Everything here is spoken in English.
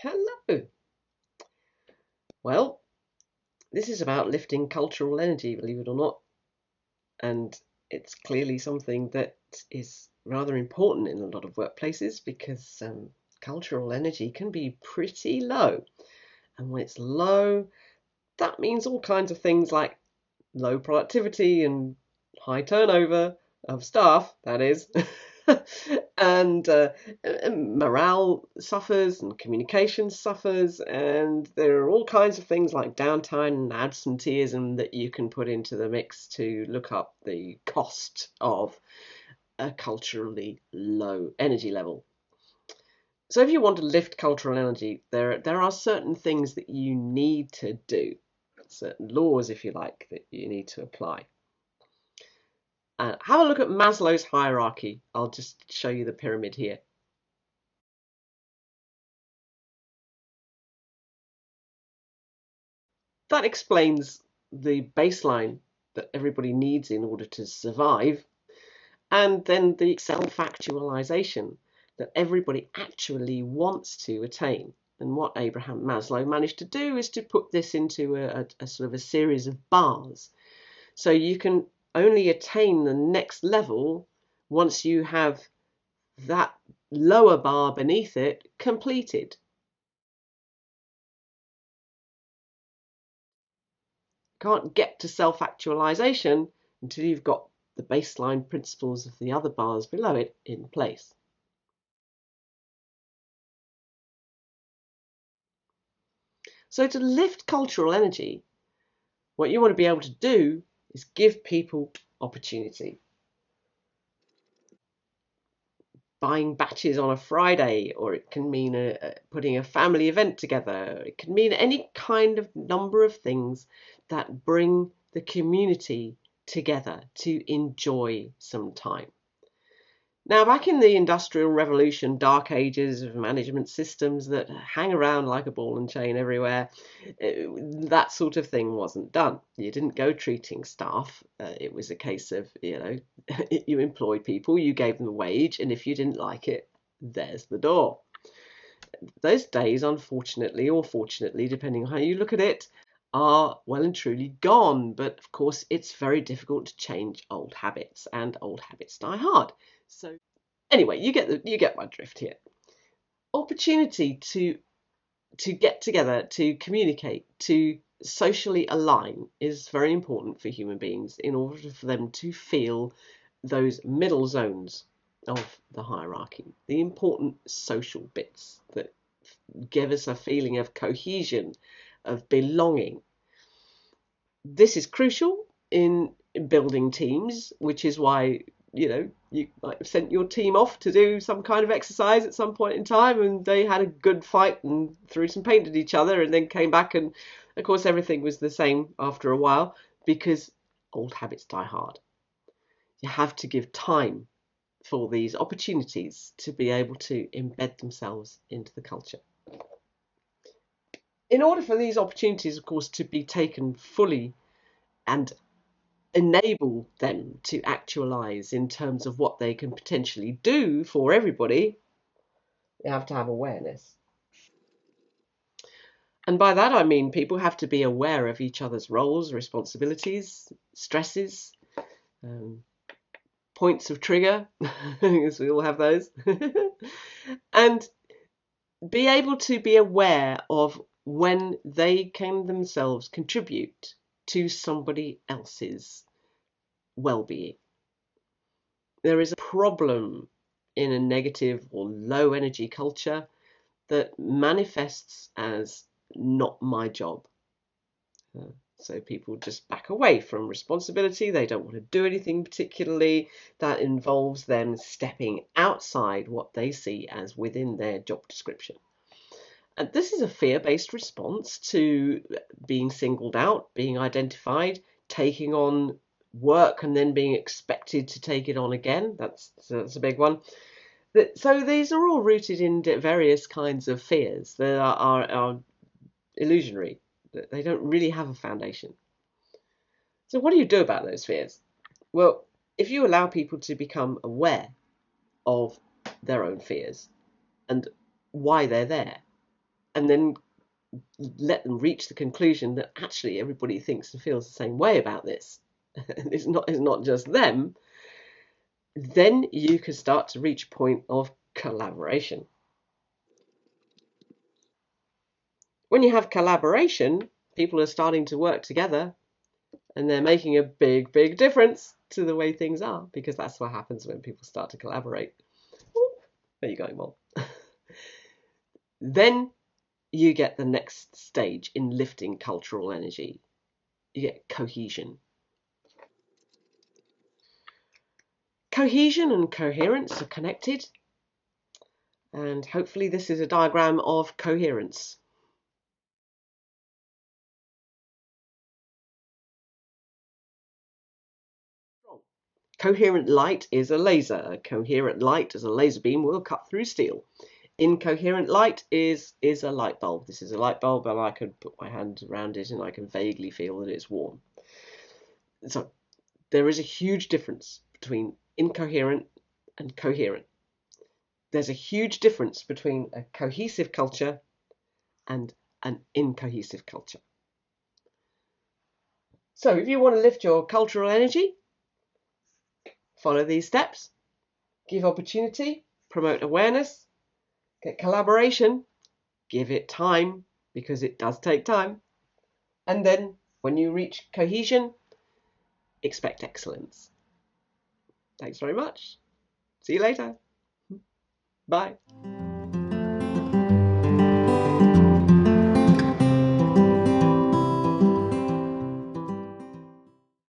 Hello. Well, this is about lifting cultural energy, believe it or not. And it's clearly something that is rather important in a lot of workplaces because cultural energy can be pretty low. And when it's low, that means all kinds of things like low productivity and high turnover of staff, that is. and morale suffers and communication suffers, and there are all kinds of things like downtime and absenteeism that you can put into the mix to look up the cost of a culturally low energy level. So if you want to lift cultural energy, there are certain things that you need to do, certain laws, if you like, that you need to apply. Have a look at Maslow's hierarchy. I'll just show you the pyramid here. That explains the baseline that everybody needs in order to survive, and then the self-actualization that everybody actually wants to attain. And what Abraham Maslow managed to do is to put this into a sort of a series of bars. So you can only attain the next level once you have that lower bar beneath it completed. Can't get to self-actualization until you've got the baseline principles of the other bars below it in place. So to lift cultural energy, what you want to be able to do is give people opportunity. Buying batches on a Friday, or it can mean putting a family event together. It can mean any kind of number of things that bring the community together to enjoy some time. Now, back in the Industrial Revolution, dark ages of management systems that hang around like a ball and chain everywhere, that sort of thing wasn't done. You didn't go treating staff. It was a case of, you employed people, you gave them a wage, and if you didn't like it, there's the door. Those days, unfortunately, or fortunately, depending on how you look at it, are well and truly gone. But of course, it's very difficult to change old habits, and old habits die hard. So anyway, you get my drift here. Opportunity to get together, to communicate, to socially align is very important for human beings in order for them to feel those middle zones of the hierarchy, the important social bits that give us a feeling of cohesion, of belonging. This is crucial in building teams, which is why you might have sent your team off to do some kind of exercise at some point in time, and they had a good fight and threw some paint at each other, and then came back, and of course everything was the same after a while because old habits die hard. You have to give time for these opportunities to be able to embed themselves into the culture. In order for these opportunities, of course, to be taken fully and enable them to actualize in terms of what they can potentially do for everybody, you have to have awareness. And by that I mean people have to be aware of each other's roles, responsibilities, stresses, um, points of trigger, because we all have those, and be able to be aware of when they can themselves contribute to somebody else's well-being. There is a problem in a negative or low energy culture that manifests as not my job. So people just back away from responsibility. They don't want to do anything particularly that involves them stepping outside what they see as within their job description. And this is a fear-based response to being singled out, being identified, taking on work and then being expected to take it on again. That's a big one. So these are all rooted in various kinds of fears that are illusionary. They don't really have a foundation. So what do you do about those fears? Well, if you allow people to become aware of their own fears and why they're there, and then let them reach the conclusion that actually everybody thinks and feels the same way about this. It's not just them. Then you can start to reach a point of collaboration. When you have collaboration, people are starting to work together and they're making a big, big difference to the way things are, because that's what happens when people start to collaborate. Where are you going, Mom? Then you get the next stage in lifting cultural energy. You get cohesion. Cohesion and coherence are connected, and hopefully this is a diagram of coherence. Coherent light is a laser. A coherent light as a laser beam will cut through steel. Incoherent light is a light bulb. This is a light bulb, and I can put my hand around it and I can vaguely feel that it's warm. So there is a huge difference between incoherent and coherent. There's a huge difference between a cohesive culture and an incohesive culture. So if you want to lift your cultural energy, follow these steps. Give opportunity, promote awareness, get collaboration, give it time, because it does take time. And then when you reach cohesion, expect excellence. Thanks very much. See you later. Bye.